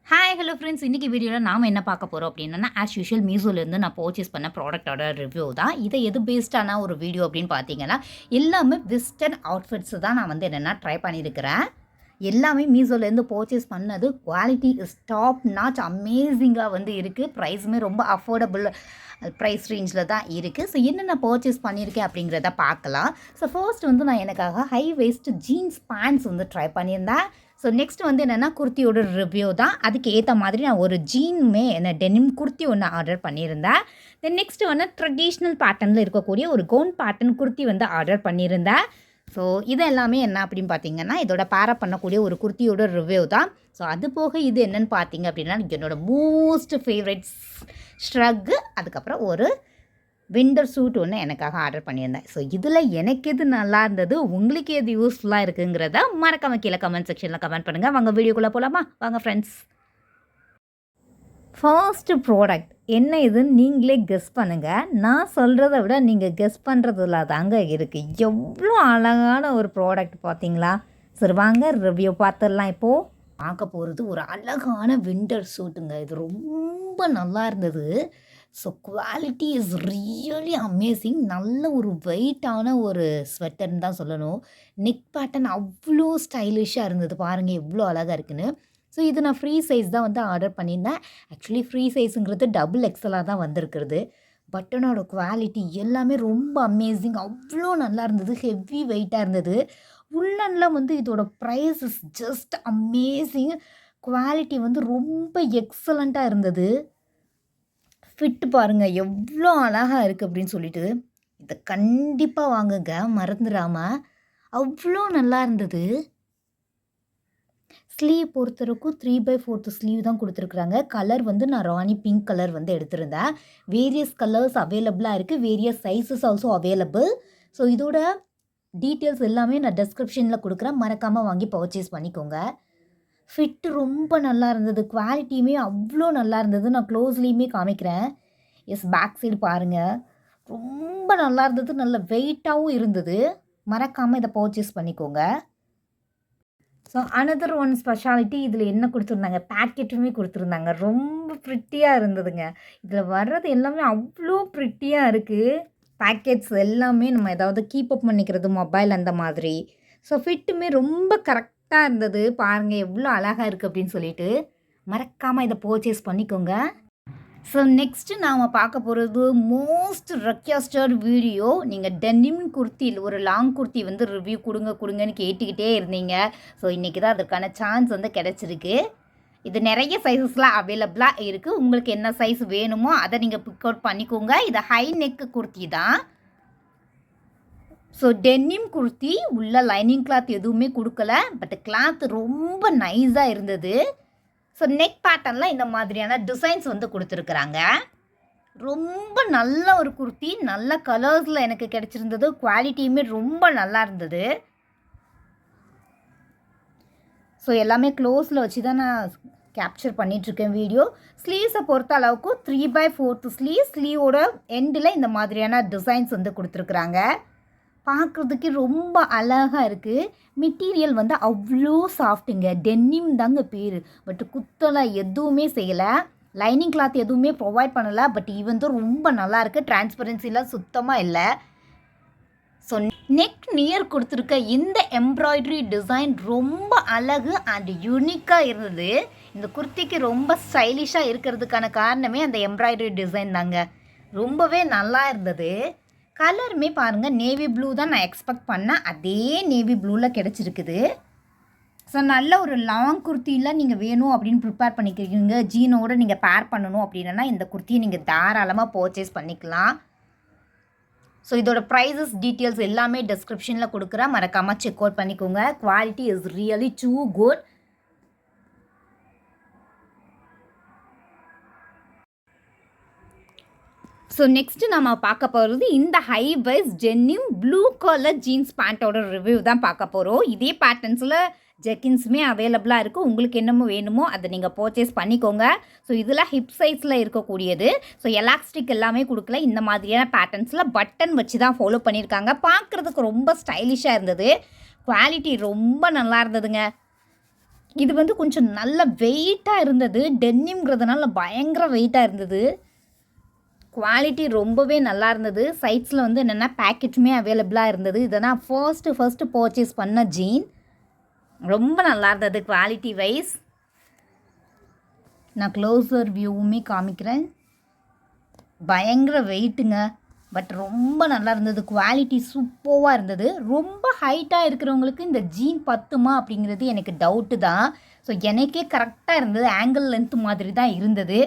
Hi hello friends, இன்றைக்கி வீடியோவில் நாம் என்ன பார்க்க போகிறோம் அப்படின்னா, ஆஸ் யூஷுவல் மீஷோலேருந்து நான் பர்ச்சேஸ் பண்ண ப்ராடக்ட்டோட ரிவ்யூ தான். இதை எது பேஸ்டான ஒரு வீடியோ அப்படின்னு பார்த்தீங்கன்னா, எல்லாமே வெஸ்டர்ன் அவுட்ஃபிட்ஸ் தான் நான் வந்து என்னென்னா ட்ரை பண்ணியிருக்கிறேன். எல்லாமே மீஷோலேருந்து பர்ச்சேஸ் பண்ணது குவாலிட்டி இஸ் டாப் நாச் அமேசிங்காக வந்து இருக்குது. ப்ரைஸுமே ரொம்ப அஃபோர்டபுள் ப்ரைஸ் ரேஞ்சில் தான் இருக்குது. ஸோ என்னென்ன பர்ச்சேஸ் பண்ணியிருக்கேன் அப்படிங்கிறத பார்க்கலாம். ஸோ ஃபர்ஸ்ட் வந்து நான் எனக்காக ஹை வேஸ்ட் ஜீன்ஸ் பேண்ட்ஸ் வந்து ட்ரை பண்ணியிருந்தேன். ஸோ நெக்ஸ்ட் வந்து என்னென்னா குர்த்தியோட ரிவ்யூ தான். அதுக்கு ஏற்ற மாதிரி நான் ஒரு என்ன டெனிம் குர்த்தி ஒன்று ஆர்டர் பண்ணியிருந்தேன். தென் நெக்ஸ்ட்டு வந்து ட்ரெடிஷ்னல் பேட்டர்னில் இருக்கக்கூடிய ஒரு கவுன் பேட்டர்ன் குர்த்தி வந்து ஆர்டர் பண்ணியிருந்தேன். ஸோ இது எல்லாமே என்ன அப்படின்னு பார்த்தீங்கன்னா, இதோட பேரப் பண்ணக்கூடிய ஒரு குர்த்தியோட ரிவ்யூ தான். ஸோ அது போக இது என்னென்னு பார்த்தீங்க அப்படின்னா, என்னோடய மோஸ்ட் ஃபேவரட் ஸ்ட்ரக்கு, அதுக்கப்புறம் ஒரு விண்டர் சூட் ஒன்று எனக்காக ஆர்டர் பண்ணியிருந்தேன். ஸோ இதில் எனக்கு எது நல்லா இருந்தது, உங்களுக்கு எது யூஸ்ஃபுல்லாக இருக்குங்கிறத மறக்காம கீழே கமெண்ட் செக்ஷனில் கமெண்ட் பண்ணுங்கள். வாங்க வீடியோக்குள்ளே போகலாமா? வாங்க ஃப்ரெண்ட்ஸ். ஃபர்ஸ்ட்டு ப்ராடக்ட் என்ன இதுன்னு நீங்களே கெஸ் பண்ணுங்கள். நான் சொல்கிறத விட நீங்கள் கெஸ் பண்ணுறதுல தாங்க இருக்குது. எவ்வளோ அழகான ஒரு ப்ராடக்ட் பார்த்தீங்களா? சரி வாங்க ரிவ்யூ பார்த்துடலாம். இப்போது பார்க்க போகிறது ஒரு அழகான விண்டர் சூட்டுங்க. இது ரொம்ப நல்லா இருந்தது. So quality is really amazing. நல்ல ஒரு வெயிட்டான ஒரு ஸ்வெட்டர்னு தான் சொல்லணும். நெக் பேட்டர்ன் அவ்வளோ ஸ்டைலிஷாக இருந்தது. பாருங்கள் எவ்வளோ அழகாக இருக்குன்னு. ஸோ இது நான் ஃப்ரீ சைஸ் தான் வந்து ஆர்டர் பண்ணியிருந்தேன். ஆக்சுவலி ஃப்ரீ சைஸுங்கிறது டபுள் எக்ஸலாக தான் வந்திருக்கிறது. பட்டனோட குவாலிட்டி எல்லாமே ரொம்ப அமேசிங். அவ்வளோ நல்லா இருந்தது. ஹெவி வெயிட்டாக இருந்தது. உள்ளனில் வந்து இதோட price is just amazing. Quality வந்து ரொம்ப எக்ஸலண்ட்டாக இருந்தது. ஃபிட்டு பாருங்கள் எவ்வளோ அழகாக இருக்குது அப்படின்னு சொல்லிட்டு, இதை கண்டிப்பாக வாங்குங்க மறந்துடாமல். அவ்வளோ நல்லா இருந்தது. ஸ்லீவ் பொறுத்தவரைக்கும் 3/4 ஸ்லீவ் தான் கொடுத்துருக்குறாங்க. கலர் வந்து நான் ராணி பிங்க் கலர் வந்து எடுத்திருந்தேன். வேரியஸ் கலர்ஸ் அவைலபிளாக இருக்குது. Various sizes also available. So இதோட டீட்டெயில்ஸ் எல்லாமே நான் டெஸ்கிரிப்ஷனில் கொடுக்குறேன். மறக்காமல் வாங்கி பர்ச்சேஸ் பண்ணிக்கோங்க. ஃபிட்டு ரொம்ப நல்லா இருந்தது. குவாலிட்டியுமே அவ்வளோ நல்லா இருந்தது. நான் க்ளோஸ்லேயுமே காமிக்கிறேன். எஸ் பேக் சைடு பாருங்கள். ரொம்ப நல்லா இருந்தது. நல்ல வெயிட்டாகவும் இருந்தது. மறக்காமல் இதை பர்ச்சேஸ் பண்ணிக்கோங்க. ஸோ அனதர் ஒன் ஸ்பெஷாலிட்டி இதில் என்ன கொடுத்துருந்தாங்க, பேக்கெட்டுமே கொடுத்துருந்தாங்க. ரொம்ப ப்ரிட்டியாக இருந்ததுங்க. இதில் வர்றது எல்லாமே அவ்வளோ ப்ரிட்டியாக இருக்குது. பேக்கெட்ஸ் எல்லாமே நம்ம ஏதாவது கீப் அப் பண்ணிக்கிறது மொபைல் அந்த மாதிரி. ஸோ ஃபிட்டுமே ரொம்ப கரெக்டாக இருந்தது. பாருங்கள் எவ்வளோ அழகாக இருக்குது அப்படின்னு சொல்லிட்டு. மறக்காமல் இதை பர்ச்சேஸ் பண்ணிக்கோங்க. ஸோ நெக்ஸ்ட்டு நாம் பார்க்க போகிறது மோஸ்ட் ரெக்வஸ்டட் வீடியோ. நீங்கள் டெனிம் குர்த்தி ஒரு லாங் குர்த்தி வந்து ரிவ்யூ கொடுங்கன்னு கேட்டுக்கிட்டே இருந்தீங்க. ஸோ இன்றைக்கி தான் அதுக்கான சான்ஸ் வந்து கிடச்சிருக்கு. இது நிறைய சைஸஸ்லாம் அவைலபிளாக இருக்குது. உங்களுக்கு என்ன சைஸ் வேணுமோ அதை நீங்கள் பிக் அவுட் பண்ணிக்கோங்க. இது ஹை நெக்கு குர்த்தி தான். ஸோ டெனிம் குர்த்தி உள்ள லைனிங் கிளாத் எதுவுமே கொடுக்கல. பட் கிளாத் ரொம்ப நைஸாக இருந்தது. ஸோ நெக் பேட்டர்னில் இந்த மாதிரியான டிசைன்ஸ் வந்து கொடுத்துருக்குறாங்க. ரொம்ப நல்ல ஒரு குர்த்தி. நல்ல கலர்ஸில் எனக்கு கிடச்சிருந்தது. குவாலிட்டியுமே ரொம்ப நல்லா இருந்தது. ஸோ எல்லாமே க்ளோஸில் வச்சு தான் நான் கேப்சர் பண்ணிகிட்ருக்கேன் வீடியோ. ஸ்லீவ்ஸை பொறுத்த அளவுக்கு 3/4 ஸ்லீவோட எண்டில் இந்த மாதிரியான டிசைன்ஸ் வந்து கொடுத்துருக்குறாங்க. பார்க்குறதுக்கு ரொம்ப அழகாக இருக்குது. மெட்டீரியல் வந்து அவ்வளோ சாஃப்ட்டுங்க. டென்னிம் தாங்க பேர். பட் குத்தலை எதுவுமே செய்யலை. லைனிங் கிளாத் எதுவுமே ப்ரொவைட் பண்ணலை. பட் வந்து ரொம்ப நல்லா இருக்குது. டிரான்ஸ்பரன்சிலாம் சுத்தமாக இல்லை. ஸோ நெக் நியர் கொடுத்துருக்க இந்த எம்ப்ராய்டரி டிசைன் ரொம்ப அழகு அண்ட் யூனிக்காக இருந்தது. இந்த குர்த்திக்கு ரொம்ப ஸ்டைலிஷாக இருக்கிறதுக்கான காரணமே அந்த எம்ப்ராய்டரி டிசைன் தாங்க. ரொம்பவே நல்லா இருந்தது. கலருமே பாருங்கள் நேவி ப்ளூ தான் நான் எக்ஸ்பெக்ட் பண்ணேன். அதே நேவி ப்ளூவில் கிடச்சிருக்குது. ஸோ நல்ல ஒரு லாங் குர்த்தியில் நீங்கள் வேணும் அப்படின்னு ப்ரிப்பேர் பண்ணிக்கிறீங்க, ஜீனோடு நீங்கள் பேர் பண்ணணும் அப்படின்னா இந்த குர்த்தியை நீங்கள் தாராளமாக பர்ச்சேஸ் பண்ணிக்கலாம். ஸோ இதோட ப்ரைஸஸ் டீட்டெயில்ஸ் எல்லாமே டிஸ்கிரிப்ஷனில் கொடுக்குறேன். மறக்காமல் செக் அவுட் பண்ணிக்கோங்க. Quality is really too good. So next நம்ம பார்க்க போகிறது இந்த high waist denim blue colour jeans பேண்ட்டோட ரிவ்யூ தான் பார்க்க போகிறோம். இதே பேட்டர்ன்ஸில் ஜெக்கின்ஸுமே அவைலபிளாக இருக்குது. உங்களுக்கு என்னமோ வேணுமோ அதை நீங்கள் பர்ச்சேஸ் பண்ணிக்கோங்க. ஸோ இதில் ஹிப் சைஸில் இருக்கக்கூடியது. ஸோ எலாஸ்டிக் எல்லாமே கொடுக்கல. இந்த மாதிரியான பேட்டர்ன்ஸில் பட்டன் வச்சு தான் ஃபாலோ பண்ணியிருக்காங்க. பார்க்குறதுக்கு ரொம்ப ஸ்டைலிஷாக இருந்தது. குவாலிட்டி ரொம்ப நல்லா இருந்ததுங்க. இது வந்து கொஞ்சம் நல்ல வெயிட்டாக இருந்தது. டென்னிம்ங்கிறதுனால பயங்கர வெயிட்டாக இருந்தது. குவாலிட்டி ரொம்பவே நல்லா இருந்தது. சைட்ஸில் வந்து என்னென்னா பேக்கெட்டுமே அவைலபிளாக இருந்தது. இதை நான் ஃபர்ஸ்ட்டு பர்ச்சேஸ் பண்ண ஜீன். ரொம்ப நல்லா இருந்தது குவாலிட்டி வைஸ். நான் க்ளோஸர் வியூவுமே காமிக்கிறேன். பயங்கர வெயிட்டுங்க. பட் ரொம்ப நல்லா இருந்தது. குவாலிட்டி சூப்பராக இருந்தது. ரொம்ப ஹைட்டாக இருக்கிறவங்களுக்கு இந்த ஜீன் பத்துமா அப்படிங்கிறது எனக்கு டவுட்டு தான். ஸோ எனக்கே கரெக்டாக இருந்தது. ஆங்கிள் லென்த் மாதிரி தான் இருந்தது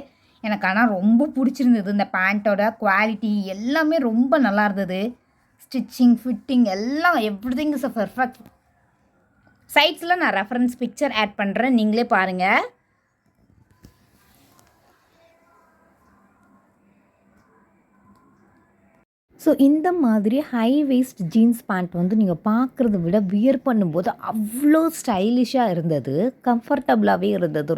எனக்கு. ஆனால் ரொம்ப பிடிச்சிருந்தது. இந்த பேண்ட்டோட குவாலிட்டி எல்லாமே ரொம்ப நல்லா இருந்தது. ஸ்டிச்சிங், ஃபிட்டிங் எல்லாம் எவ்ரிதிங் இஸ் அ பெர்ஃபெக்ட். சைட்ஸில் நான் ரெஃபரன்ஸ் பிக்சர் ஆட் பண்ணுறேன், நீங்களே பாருங்கள். ஸோ இந்த மாதிரி ஹை வேஸ்ட் ஜீன்ஸ் பேண்ட் வந்து நீங்கள் பார்க்குறத விட வியர் பண்ணும்போது அவ்வளோ ஸ்டைலிஷாக இருந்தது. கம்ஃபர்டபுளாகவே இருந்தது.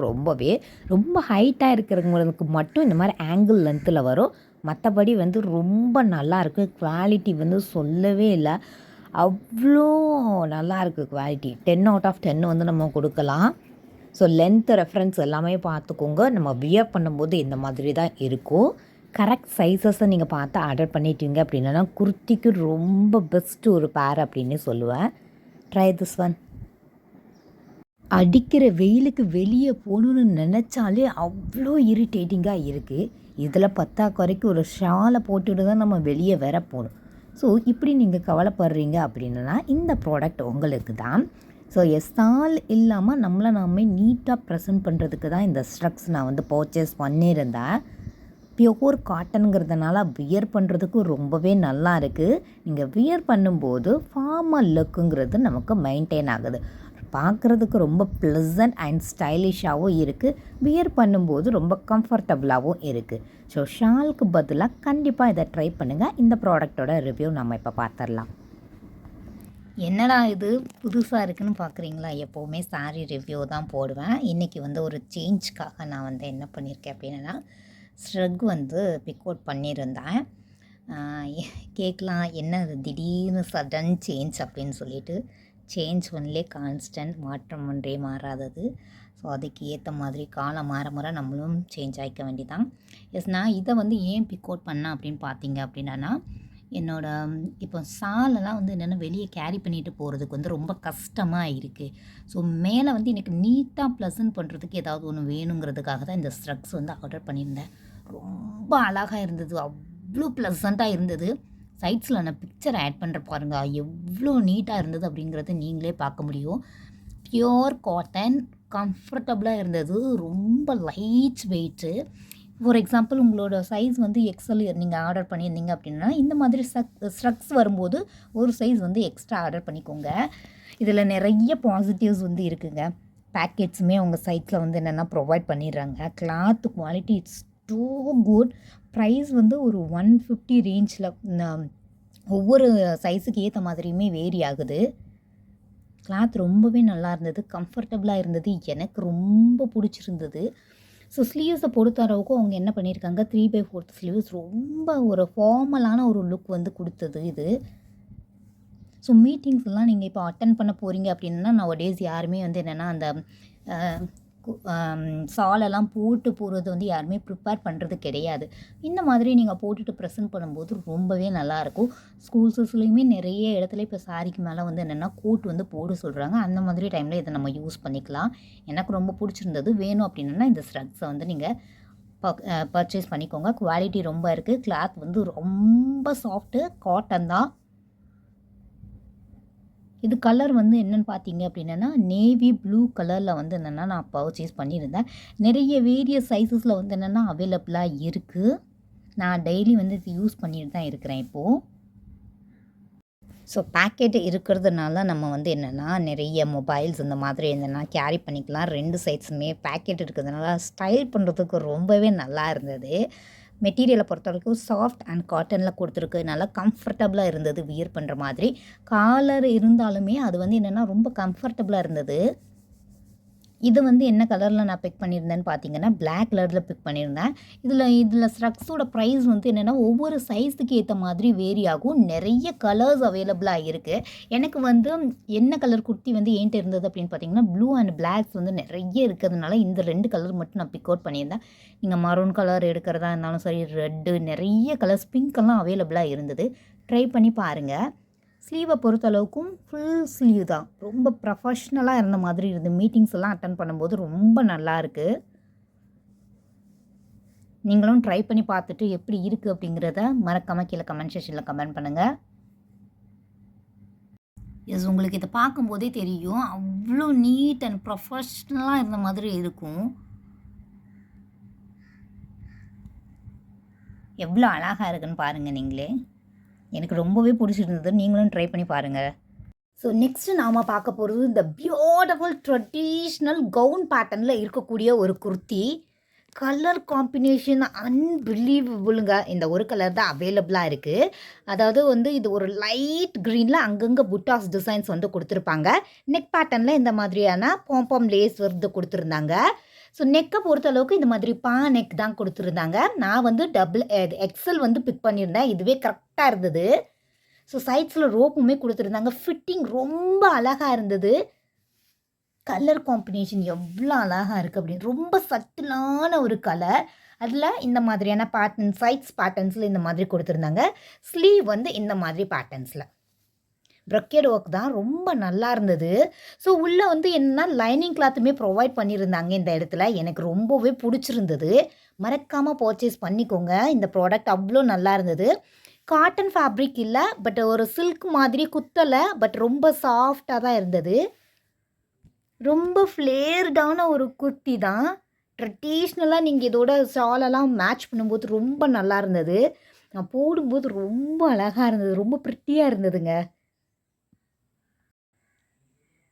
ரொம்ப ஹைட்டாக இருக்கிறவங்களுக்கு மட்டும் இந்த மாதிரி ஆங்கிள் லென்த்தில் வரும். மற்றபடி வந்து ரொம்ப நல்லாயிருக்கு. குவாலிட்டி வந்து சொல்லவே இல்லை, அவ்வளோ நல்லாயிருக்கு குவாலிட்டி. 10 out of 10 வந்து நம்ம கொடுக்கலாம். ஸோ லென்த்து ரெஃபரன்ஸ் எல்லாமே பார்த்துக்கோங்க. நம்ம வியர் பண்ணும்போது இந்த மாதிரி தான் இருக்கும். கரெக்ட் சைஸஸை நீங்கள் பார்த்து ஆர்டர் பண்ணிட்டீங்க அப்படின்னா குர்த்திக்கு ரொம்ப பெஸ்ட்டு ஒரு பேர் அப்படின்னு சொல்லுவேன். Try this one. அடிக்கிற வெயிலுக்கு வெளியே போகணுன்னு நினச்சாலே அவ்வளோ இரிட்டேட்டிங்காக இருக்குது. இதில் பத்தாக்குறைக்கு ஒரு ஷாலை போட்டுட்டு தான் நம்ம வெளியே வேற போகணும். ஸோ இப்படி நீங்கள் கவலைப்படுறீங்க அப்படின்னா இந்த ப்ராடக்ட் உங்களுக்கு தான். ஸோ எஸ்ஸால் இல்லாமல் நம்மளை நாமே நீட்டாக ப்ரெசென்ட் பண்ணுறதுக்கு தான் இந்த ஸ்ட்ரக்ஸ் நான் வந்து பர்ச்சேஸ் பண்ணியிருந்தேன். பியோர் காட்டனுங்கிறதுனால வியர் பண்ணுறதுக்கு ரொம்பவே நல்லா இருக்குது. நீங்கள் வியர் பண்ணும்போது ஃபார்மல் லுக்குங்கிறது நமக்கு மெயின்டைன் ஆகுது. பார்க்குறதுக்கு ரொம்ப ப்ளசன்ட் அண்ட் ஸ்டைலிஷாகவும் இருக்குது. வியர் பண்ணும்போது ரொம்ப கம்ஃபர்டபுளாகவும் இருக்குது. ஸோ ஷாலுக்கு பதிலாக கண்டிப்பாக இதை ட்ரை பண்ணுங்கள். இந்த ப்ராடக்டோட ரிவ்யூ நம்ம இப்போ பார்த்துடலாம். என்னடா இது புதுசாக இருக்குதுன்னு பார்க்குறீங்களா? எப்போவுமே சாரீ ரிவ்யூ தான் போடுவேன். இன்றைக்கி வந்து ஒரு சேஞ்சுக்காக நான் வந்து என்ன பண்ணியிருக்கேன் அப்படின்னா ஸ்ட்ரக் வந்து பிக் அவுட் பண்ணியிருந்தேன். கேட்கலாம் என்ன திடீர்னு சடன் சேஞ்ச் அப்படின்னு சொல்லிட்டு. சேஞ்ச் ஒன்லே கான்ஸ்டன்ட், மாற்றம் ஒன்றே மாறாதது. ஸோ அதுக்கு ஏற்ற மாதிரி காலம் மாற நம்மளும் சேஞ்ச் ஆகிக்க வேண்டியதான். நான் இதை வந்து ஏன் பிக் அவுட் பண்ணேன் அப்படின்னு பார்த்தீங்க அப்படின்னா இப்போ சாலெல்லாம் வந்து என்னென்னா வெளியே கேரி பண்ணிட்டு போகிறதுக்கு வந்து ரொம்ப கஷ்டமாக இருக்குது. ஸோ மேலே வந்து எனக்கு நீட்டாக ப்ளசன்ட் பண்ணுறதுக்கு ஏதாவது ஒன்று வேணுங்கிறதுக்காக தான் இந்த ஸ்ட்ரக்ஸ் வந்து ஆர்டர் பண்ணியிருந்தேன். ரொம்ப அழகாக இருந்தது, அவ்வளோ ப்ளசண்ட்டாக இருந்தது. சைட்ஸில் நான் பிக்சர் ஆட் பண்ணுற பாருங்கள், எவ்வளோ நீட்டாக இருந்தது அப்படிங்கிறத நீங்களே பார்க்க முடியும். பியோர் காட்டன், கம்ஃபர்டபுளாக இருந்தது, ரொம்ப லைட் வெயிட்டு. ஃபார் எக்ஸாம்பிள் உங்களோட சைஸ் வந்து எக்ஸல் நீங்கள் ஆர்டர் பண்ணியிருந்தீங்க அப்படின்னா இந்த மாதிரி ஸ்ட்ரக்ஸ் வரும்போது ஒரு சைஸ் வந்து எக்ஸ்ட்ரா ஆர்டர் பண்ணிக்கோங்க. இதில் நிறைய பாசிட்டிவ்ஸ் வந்து இருக்குங்க. பேக்கெட்ஸுமே உங்கள் சைட்டில் வந்து என்னென்னா ப்ரொவைட் பண்ணிடுறாங்க. Cloth quality it's too good. Price வந்து ஒரு 150 ரேஞ்சில் ஒவ்வொரு சைஸுக்கு ஏற்ற மாதிரியுமே வேரி ஆகுது. கிளாத் ரொம்பவே நல்லா இருந்தது, கம்ஃபர்டபுளாக இருந்தது, எனக்கு ரொம்ப பிடிச்சிருந்தது. ஸோ ஸ்லீவ்ஸை பொறுத்தளவுக்கு அவங்க என்ன பண்ணியிருக்காங்க, 3/4 ஸ்லீவ்ஸ் ரொம்ப ஒரு ஃபார்மலான ஒரு லுக் வந்து கொடுத்தது இது. ஸோ மீட்டிங்ஸ்லாம் நீங்கள் இப்போ அட்டன் பண்ண போகிறீங்க அப்படின்னா நவடேஸ் யாருமே வந்து என்னென்னா அந்த சாலெல்லாம் போட்டு போகிறது வந்து யாருமே ப்ரிப்பேர் பண்ணுறது கிடையாது. இந்த மாதிரி நீங்கள் போட்டுட்டு ப்ரெசென்ட் பண்ணும்போது ரொம்பவே நல்லாயிருக்கும். ஸ்கூல்ஸஸ்லேயுமே நிறைய இடத்துல இப்போ சாரிக்கு மேலே வந்து என்னென்னா கோட் வந்து போட சொல்கிறாங்க. அந்த மாதிரி டைமில் இதை நம்ம யூஸ் பண்ணிக்கலாம். எனக்கு ரொம்ப பிடிச்சிருந்தது. வேணும் அப்படின்னா இந்த ஸ்ட்ரக்ஸை வந்து நீங்கள் பர்ச்சேஸ் பண்ணிக்கோங்க. குவாலிட்டி ரொம்ப இருக்குது. கிளாத் வந்து ரொம்ப சாஃப்ட்டு, காட்டன் தான். இது கலர் வந்து என்னென்னு பார்த்தீங்க அப்படின்னா நேவி ப்ளூ கலரில் வந்து என்னென்னா நான் பர்ச்சேஸ் பண்ணியிருந்தேன். நிறைய வேரியஸ் சைஸஸில் வந்து என்னென்னா அவைலபிளாக இருக்குது. நான் டெய்லி வந்து இது யூஸ் பண்ணிட்டு தான் இருக்கிறேன் இப்போது. ஸோ பேக்கெட் இருக்கிறதுனால நம்ம வந்து என்னென்னா நிறைய மொபைல்ஸ் இந்த மாதிரி என்னென்னா கேரி பண்ணிக்கலாம். 2 சைட்ஸுமே பேக்கெட் இருக்கிறதுனால ஸ்டைல் பண்ணுறதுக்கு ரொம்பவே நல்லா இருந்தது. மெட்டீரியலை பொறுத்த வரைக்கும் சாஃப்ட் அண்ட் காட்டனில் கொடுத்துருக்கு. நல்லா கம்ஃபர்டபுளாக இருந்தது வியர் பண்ணுற மாதிரி. காலர் இருந்தாலுமே அது வந்து என்னென்னா ரொம்ப கம்ஃபர்டபுளாக இருந்தது. இது வந்து என்ன கலரில் நான் பிக் பண்ணியிருந்தேன்னு பார்த்தீங்கன்னா, பிளாக் கலரில் பிக் பண்ணியிருந்தேன். இதில் ஸ்ட்ரக்ஸோட ப்ரைஸ் வந்து என்னென்னா, ஒவ்வொரு சைஸுக்கு ஏற்ற மாதிரி வேரி ஆகும். நிறைய கலர்ஸ் அவைலபிளாக இருக்குது. எனக்கு வந்து என்ன கலர் குர்த்தி வந்து என்கிட்ட இருந்தது அப்படின்னு பார்த்தீங்கன்னா, ப்ளூ அண்ட் பிளாக்ஸ் வந்து நிறைய இருக்கிறதுனால இந்த 2 கலர் மட்டும் நான் பிக் அவுட் பண்ணியிருந்தேன். நீங்கள் மரூன் கலர் எடுக்கிறதா இருந்தாலும் சரி, ரெட்டு நிறைய கலர்ஸ், பிங்க்கெல்லாம் அவைலபிளாக இருந்தது. ட்ரை பண்ணி பாருங்கள். ஸ்லீவை பொறுத்தளவுக்கும் ஃபுல் ஸ்லீவ் தான். ரொம்ப ப்ரொஃபஷ்னலாக இருந்த மாதிரி இருந்தது. மீட்டிங்ஸ் எல்லாம் அட்டன் பண்ணும்போது ரொம்ப நல்லாயிருக்கு. நீங்களும் ட்ரை பண்ணி பார்த்துட்டு எப்படி இருக்குது அப்படிங்கிறத மறக்காமல் கீழே கமெண்ட் செக்ஷனில் கமெண்ட் பண்ணுங்கள். எஸ், உங்களுக்கு இதை பார்க்கும்போதே தெரியும் அவ்வளோ நீட் அண்ட் ப்ரொஃபஷ்னலாக இருந்த மாதிரி இருக்கும். எவ்வளோ அழகாக இருக்குன்னு பாருங்கள் நீங்களே. எனக்கு ரொம்பவே பிடிச்சிருந்தது. நீங்களும் ட்ரை பண்ணி பாருங்கள். ஸோ நெக்ஸ்ட்டு நாம் பார்க்க போகிறது இந்த பியூட்டிஃபுல் ட்ரெடிஷ்னல் கவுன் பேட்டர்னில் இருக்கக்கூடிய ஒரு குர்த்தி. Colour combination அன்பிலீவபுளுங்க. இந்த ஒரு கலர் தான் அவைலபிளாக இருக்குது. அதாவது வந்து இது ஒரு லைட் க்ரீனில் அங்கங்கே புட்டாஸ் டிசைன்ஸ் வந்து கொடுத்துருப்பாங்க. நெக் பேட்டர்னில் இந்த மாதிரியான பாம் லேஸ் வந்து கொடுத்துருந்தாங்க. ஸோ நெக்கை பொறுத்தளவுக்கு இந்த மாதிரி நெக் தான் கொடுத்துருந்தாங்க. நான் வந்து எக்ஸல் வந்து பிக் பண்ணியிருந்தேன். இதுவே கரெக்டாக இருந்தது. ஸோ சைட்ஸில் ரோப்புமே கொடுத்துருந்தாங்க. ஃபிட்டிங் ரொம்ப அழகாக இருந்தது. கலர் காம்பினேஷன் எவ்வளோ அழகாக இருக்குது அப்படின்னு, ரொம்ப சட்டிலான ஒரு கலர். அதில் இந்த மாதிரியான சைட்ஸ் பேட்டர்ன்ஸில் இந்த மாதிரி கொடுத்துருந்தாங்க. ஸ்லீவ் வந்து இந்த மாதிரி பேட்டர்ன்ஸில் ப்ரொக்கேட் ஒர்க் தான், ரொம்ப நல்லா இருந்தது. ஸோ உள்ளே வந்து என்னன்னா லைனிங் கிளாத்துமே ப்ரொவைட் பண்ணியிருந்தாங்க இந்த இடத்துல. எனக்கு ரொம்பவே பிடிச்சிருந்தது. மறக்காமல் பர்ச்சேஸ் பண்ணிக்கோங்க. இந்த ப்ராடக்ட் அவ்வளோ நல்லா இருந்தது. காட்டன் ஃபேப்ரிக் இல்லை, பட் ஒரு சில்க் மாதிரி குத்தலை, பட் ரொம்ப சாஃப்டாக தான் இருந்தது. ரொம்ப ஃப்ளேர்டான ஒரு குர்த்தி தான். ட்ரெடிஷ்னலாக நீங்கள் இதோட ஷாலெல்லாம் மேட்ச் பண்ணும்போது ரொம்ப நல்லா இருந்தது. நான் போடும்போது ரொம்ப அழகாக இருந்தது. ரொம்ப ப்ரிட்டியாக இருந்ததுங்க.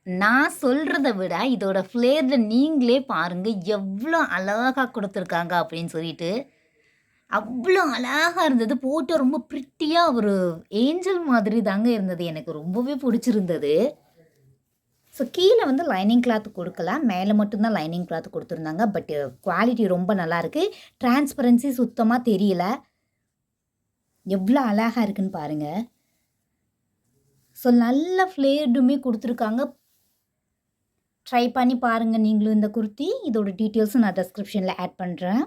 நான் சொல்கிறத விட இதோட ஃப்ளேரில் நீங்களே பாருங்கள் எவ்வளோ அழகாக கொடுத்துருக்காங்க அப்படின்னு சொல்லிட்டு. அவ்வளோ அழகாக இருந்தது. போட்டு ரொம்ப ப்ரிட்டியாக ஒரு ஏஞ்சல் மாதிரி தாங்க இருந்தது. எனக்கு ரொம்பவே பிடிச்சிருந்தது. ஸோ கீழே வந்து லைனிங் கிளாத் கொடுக்கல, மேலே மட்டும்தான் லைனிங் கிளாத் கொடுத்துருந்தாங்க. பட் குவாலிட்டி ரொம்ப நல்லாயிருக்கு. டிரான்ஸ்பரன்சி சுத்தமாக தெரியல. எவ்வளோ அழகாக இருக்குன்னு பாருங்கள். ஸோ நல்ல ஃப்ளேர்டுமே கொடுத்துருக்காங்க. ட்ரை பண்ணி பாருங்கள் நீங்களும் இந்த குர்த்தி. இதோட டீட்டெயில்ஸும் நான் டிஸ்கிரிப்ஷனில் ஆட் பண்ணுறேன்.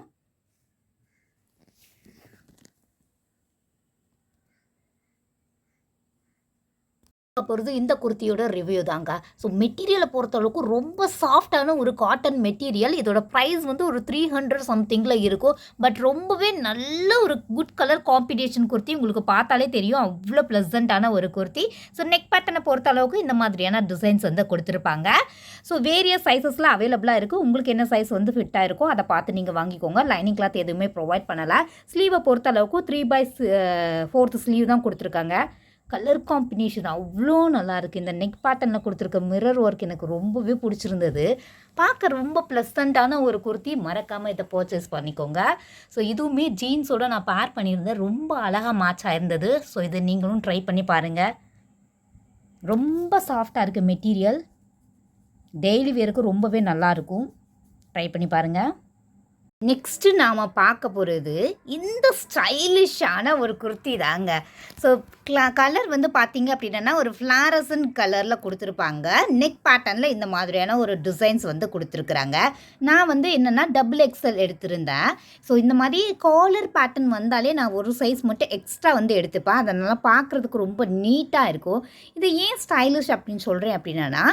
பொறுத்து இந்த குர்த்தியோட ரிவ்யூ தாங்க. ஸோ மெட்டீரியலை பொறுத்தளவுக்கு ரொம்ப சாஃப்டான ஒரு காட்டன் மெட்டீரியல். இதோட ப்ரைஸ் வந்து ஒரு 300 சம்திங்கில் இருக்கும். பட் ரொம்பவே நல்ல ஒரு குட் கலர் காம்பினேஷன் குர்த்தி. உங்களுக்கு பார்த்தாலே தெரியும் அவ்வளோ ப்ளசண்ட்டான ஒரு குர்த்தி. ஸோ நெக் பேட்டர்னை பொறுத்தளவுக்கு இந்த மாதிரியான டிசைன்ஸ் வந்து கொடுத்துருப்பாங்க. ஸோ வேரியஸ் சைஸஸில் அவைலபிளாக இருக்குது. உங்களுக்கு என்ன சைஸ் வந்து ஃபிட்டாக இருக்கோ அதை பார்த்து நீங்கள் வாங்கிக்கோங்க. லைனிங் கிளாத் எதுவுமே ப்ரொவைட் பண்ணலை. ஸ்லீவை பொறுத்தளவுக்கு 3/4 ஸ்லீவ் தான் கொடுத்துருக்காங்க. கலர் காம்பினேஷன் அவ்வளோ நல்லாயிருக்கு. இந்த நெக் பேட்டர்னில் கொடுத்துருக்க மிரர் ஒர்க் எனக்கு ரொம்பவே பிடிச்சிருந்தது. பார்க்க ரொம்ப ப்ளசண்ட்டான ஒரு குர்த்தி. மறக்காமல் இதை பர்ச்சேஸ் பண்ணிக்கோங்க. ஸோ இதுவுமே ஜீன்ஸோடு நான் பேர் பண்ணியிருந்தேன். ரொம்ப அழகாக மேட்ச் ஆயிருந்தது. ஸோ இதை நீங்களும் ட்ரை பண்ணி பாருங்கள். ரொம்ப சாஃப்டாக இருக்குது மெட்டீரியல். டெய்லி வேருக்கு ரொம்பவே நல்லாயிருக்கும். ட்ரை பண்ணி பாருங்கள். நெக்ஸ்ட்டு நாம் பார்க்க போகிறது இந்த ஸ்டைலிஷான ஒரு குர்த்தி தாங்க. ஸோ கலர் வந்து பார்த்திங்க அப்படின்னா ஒரு ஃப்ளாரசன் கலரில் கொடுத்துருப்பாங்க. நெக் பேட்டர்னில் இந்த மாதிரியான ஒரு டிசைன்ஸ் வந்து கொடுத்துருக்குறாங்க. நான் வந்து என்னென்னா XXL எடுத்திருந்தேன். ஸோ இந்த மாதிரி காலர் பேட்டர்ன் வந்தாலே நான் ஒரு சைஸ் மட்டும் எக்ஸ்ட்ரா வந்து எடுத்துப்பேன். அதனால் பார்க்குறதுக்கு ரொம்ப நீட்டாக இருக்கும். இது ஏன் ஸ்டைலிஷ் அப்படின்னு சொல்கிறேன் அப்படின்னா,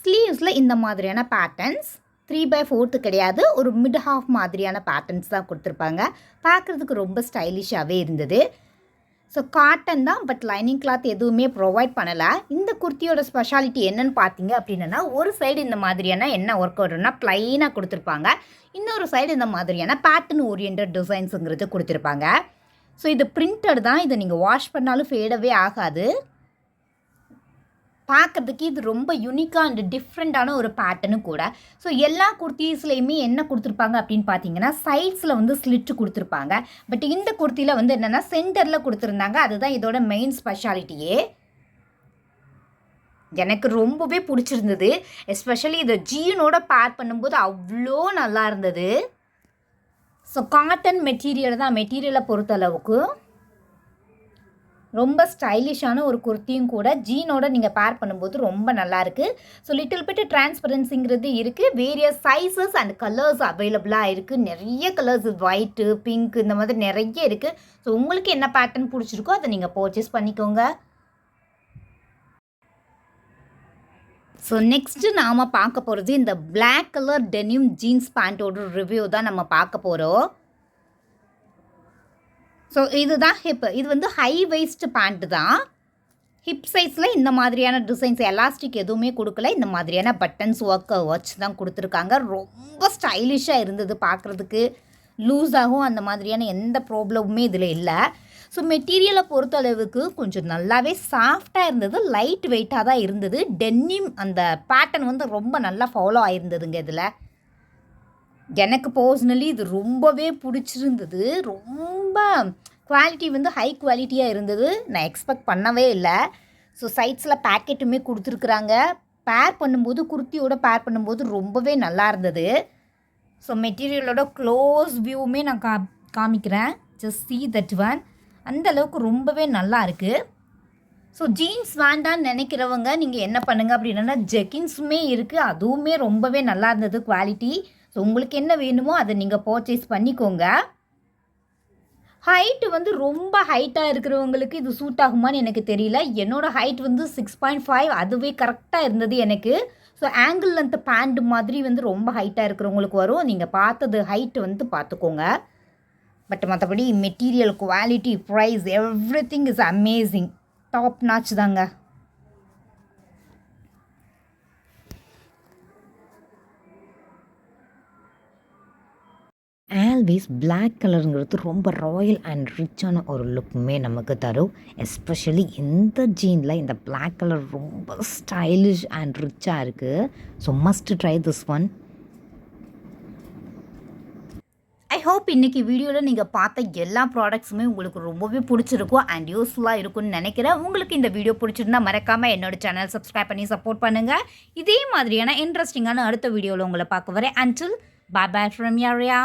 ஸ்லீவ்ஸில் இந்த மாதிரியான பேட்டர்ன்ஸ் 3/4 கிடையாது, ஒரு மிட் ஹாஃப் மாதிரியான பேட்டர்ன்ஸ் தான் கொடுத்துருப்பாங்க. பார்க்குறதுக்கு ரொம்ப ஸ்டைலிஷாகவே இருந்தது. ஸோ காட்டன் தான், பட் லைனிங் கிளாத் எதுவுமே ப்ரொவைட் பண்ணலை. இந்த குர்த்தியோட ஸ்பெஷாலிட்டி என்னென்னு பார்த்தீங்க அப்படின்னா, ஒரு சைடு இந்த மாதிரியான என்ன ஒர்க் வரும்னா ப்ளைனாக கொடுத்துருப்பாங்க. இன்னொரு சைடு இந்த மாதிரியான பேட்டர்ன் ஓரியன்ட் டிசைன்ஸுங்கிறது கொடுத்துருப்பாங்க. ஸோ இது பிரிண்டட் தான். இதை நீங்கள் வாஷ் பண்ணாலும் ஃபேடவே ஆகாது. பார்க்குறதுக்கு இது ரொம்ப யூனிக்காக அண்ட் டிஃப்ரெண்ட்டான ஒரு பேட்டர்னு கூட. ஸோ எல்லா குர்த்திஸ்லேயுமே என்ன கொடுத்துருப்பாங்க அப்படின்னு பார்த்தீங்கன்னா, சைட்ஸில் வந்து ஸ்லிட்டு கொடுத்துருப்பாங்க. பட் இந்த குர்த்தியில் வந்து என்னென்னா சென்டரில் கொடுத்துருந்தாங்க. அதுதான் இதோட மெயின் ஸ்பெஷாலிட்டியே. எனக்கு ரொம்பவே பிடிச்சிருந்தது. எஸ்பெஷலி இதை ஜீனோட பேர் பண்ணும்போது அவ்வளோ நல்லா இருந்தது. ஸோ காட்டன் மெட்டீரியல் தான். மெட்டீரியலை பொறுத்தளவுக்கு ரொம்ப ஸ்டைலிஷான ஒரு குர்த்தியும் கூட. ஜீனோட நீங்கள் பேர் பண்ணும்போது ரொம்ப நல்லாயிருக்கு. ஸோ லிட்டில் பிட் டிரான்ஸ்பரன்சிங்கிறது இருக்குது. வேரியஸ் சைஸஸ் அண்ட் கலர்ஸ் அவைலபிளாக இருக்குது. நிறைய கலர்ஸ், ஒயிட்டு, பிங்க், இந்த மாதிரி நிறைய இருக்குது. ஸோ உங்களுக்கு என்ன பேட்டர்ன் பிடிச்சிருக்கோ அதை நீங்கள் பர்ச்சேஸ் பண்ணிக்கோங்க. ஸோ நெக்ஸ்ட்டு நாம் பார்க்க போகிறது இந்த பிளாக் கலர் டெனிம் ஜீன்ஸ் பேண்ட்டோட ரிவ்யூ தான் நம்ம பார்க்க போகிறோம். ஸோ இதுதான் ஹிப். இது வந்து ஹை வெயிஸ்ட் பேண்ட்டு தான். ஹிப் சைஸில் இந்த மாதிரியான டிசைன்ஸ், எலாஸ்டிக் எதுவுமே கொடுக்கல. இந்த மாதிரியான பட்டன்ஸ் ஒர்க் வச்சு தான் கொடுத்துருக்காங்க. ரொம்ப ஸ்டைலிஷாக இருந்தது பார்க்குறதுக்கு. லூஸாகவும் அந்த மாதிரியான எந்த ப்ராப்ளமுமே இதில் இல்லை. ஸோ மெட்டீரியலை பொறுத்தளவுக்கு கொஞ்சம் நல்லாவே சாஃப்டாக இருந்தது. லைட் வெயிட்டாக தான் இருந்தது. டென்னிம் அந்த பேட்டர்ன் வந்து ரொம்ப நல்லா ஃபாலோ ஆகிருந்ததுங்க. இதில் எனக்கு பர்சனலி இது ரொம்பவே பிடிச்சிருந்தது. ரொம்ப குவாலிட்டி வந்து ஹை குவாலிட்டியாக இருந்தது. நான் எக்ஸ்பெக்ட் பண்ணவே இல்லை. ஸோ சைட்ஸில் பேக்கெட்டுமே கொடுத்துருக்குறாங்க. பேர் பண்ணும்போது, குர்த்தியோட பேர் பண்ணும்போது ரொம்பவே நல்லா இருந்தது. ஸோ மெட்டீரியலோட க்ளோஸ் வியூவுமே நான் காமிக்கிறேன். Just see that one. அந்தளவுக்கு ரொம்பவே நல்லா இருக்குது. ஸோ ஜீன்ஸ் வேண்டான்னு நினைக்கிறவங்க நீங்கள் என்ன பண்ணுங்கள் அப்படின்னா, ஜெக்கின்ஸுமே இருக்குது. அதுவுமே ரொம்பவே நல்லா இருந்தது குவாலிட்டி. ஸோ உங்களுக்கு என்ன வேணுமோ அதை நீங்கள் பர்ச்சேஸ் பண்ணிக்கோங்க. ஹைட்டு வந்து ரொம்ப ஹைட்டாக இருக்கிறவங்களுக்கு இது சூட் ஆகுமான்னு எனக்கு தெரியல. என்னோடய ஹைட் வந்து 6.5, அதுவே கரெக்டாக இருந்தது எனக்கு. ஸோ ஆங்கிள் லென்த் பேண்ட் மாதிரி வந்து ரொம்ப ஹைட்டாக இருக்கிறவங்களுக்கு வரும். நீங்கள் பார்த்தது ஹைட்டு வந்து பார்த்துக்கோங்க. பட் மற்றபடி material, quality, price, everything is amazing. Top notch தாங்க. ஆல்வேஸ் பிளாக் கலருங்கிறது ரொம்ப ராயல் அண்ட் ரிச்சான ஒரு லுக்குமே நமக்கு தரும். எஸ்பெஷலி இந்த ஜீனில் இந்த பிளாக் கலர் ரொம்ப ஸ்டைலிஷ் அண்ட் ரிச்சாக இருக்குது. So must try this one. I hope இன்றைக்கி வீடியோவில் நீங்கள் பார்த்த எல்லா ப்ராடக்ட்ஸுமே உங்களுக்கு ரொம்பவே பிடிச்சிருக்கும் அண்ட் யூஸ்ஃபுல்லாக இருக்கும்னு நினைக்கிறேன். உங்களுக்கு இந்த வீடியோ பிடிச்சிருந்தா மறக்காமல் என்னோடய சேனல் சப்ஸ்கிரைப் பண்ணி சப்போர்ட் பண்ணுங்கள். இதே மாதிரியான இன்ட்ரெஸ்டிங்கான அடுத்த வீடியோவில் உங்களை பார்க்க வரேன். Until bye bye from Yaria.